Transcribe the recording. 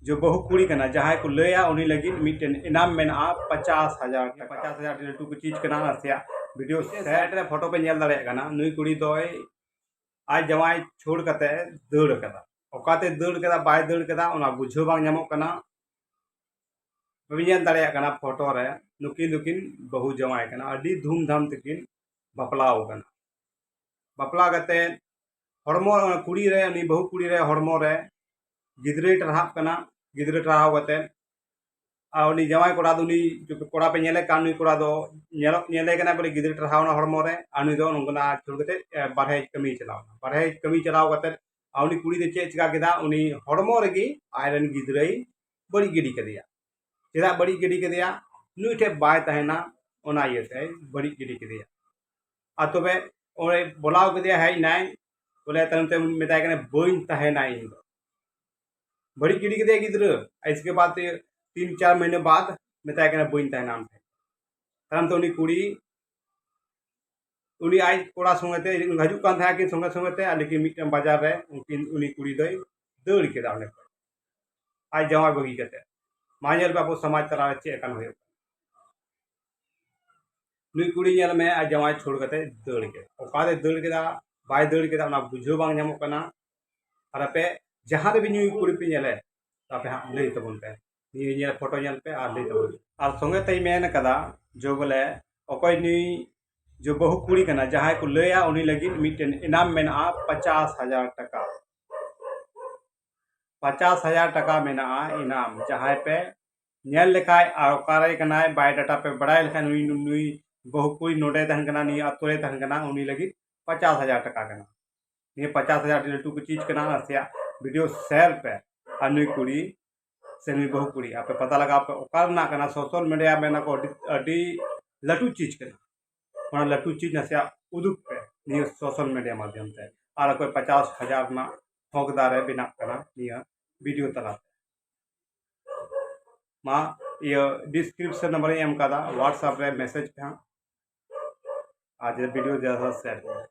जो बहु कुड़ी कना जहां को लया उनी लगी मिटन इनाम मेना 50,000 टाका 50,000 लटू को चीज कना नासिया वीडियो सेट रे फोटो पे नेल दाड़े कना नुई कुड़ी दोय आज जवाई छोड़ कते दौड़ कदा ओकाते दौड़ कदा बाय दौड़ कदा ओना बुझो बांग ᱧᱟᱢᱚᱜ कना बबिᱧ दाड़े कना फोटो रे नुकिन दुकिन बहु जवाई कना अडी धूमधाम तकिन बपलाव कना बपला कते हड़मो कुड़ी रे उनी बहु कुड़ी रे हड़मो रे गिद्रे टरहाब कना गिद्रे टरहाव कते उनी जवाई कोड़ा दुनी कोड़ा पे नेले कान नुई कोड़ा दो नेले कना बोले गिद्रे टरहाव ना हड़मो रे आनुई दो नंगना छोड़ कते बारहे कमी चलाव कते उनी कुड़ी दे चे चिका केदा उनी हड़मो रेगी आयरन गिद्रई बड़ी गिडी कदिया चेदा बड़ी गिडी कदिया नुई ठे बाय तहेना ओना इयते बड़ी गिडी कदिया आ तबे ओरे बोलाव कदिया है नाय बोले तनते मेताय कने बइन तहेना इन बड़ी गिडी कदिया गिद्र इसके बाद 3-4 महीने बाद मेताय कने बइन तहेना तनते उनी कुड़ी उनी आज कोड़ा संगते हजू कान था कि संगे संगते लेकिन मिटन बाजार रे उनी कुड़ी दई दौड़ केदा ओने आज जवाई बगी कते माजेल बाबू समाज तला चे कान होय नुई कुड़ी नेल में आज जवाई छोड़ कते दौड़ के ओकादे दौड़ केदा बाय दौड़ केदा ओना बुझो बांग ᱧᱟᱢᱚᱜ कना और पे जहां रे भी नुई कुड़ी पे नेले तापे हां लई तबन पे नी नेल फोटो नेल पे और लई तबन और संगे तई मेन कदा जो बोले ओकोय नुई जो बहु कुड़ी कना जहां को लया उनी लगी मिटन इनाम मेना 50,000 टाका 50,000 टाका मेना इनाम जहां पे नेल लेखाय और ओकारे कनाय बायोडाटा पे बड़ाय लेखाय नुई बहु कुड़ी नोडे तहन कना नी अतोरे तहन कना उनी लगी 50,000 टाका कना ये 50,000 लटू को चीज कना नासिया वीडियो शेयर पे और नुई कुड़ी से नुई बहु कुड़ी आप पता लगा पे ओकार ना कना सोशल मीडिया में ना को अडी लटू चीज कना लटू चीज नासिया उदुक पे नियो सोशल मीडिया माध्यम से और कोई 50,000 ना हकदार बिना कना नियो वीडियो तला मा ये डिस्क्रिप्शन नंबर एम कदा व्हाट्सएप रे मैसेज पे आज वीडियो जैसा शेयर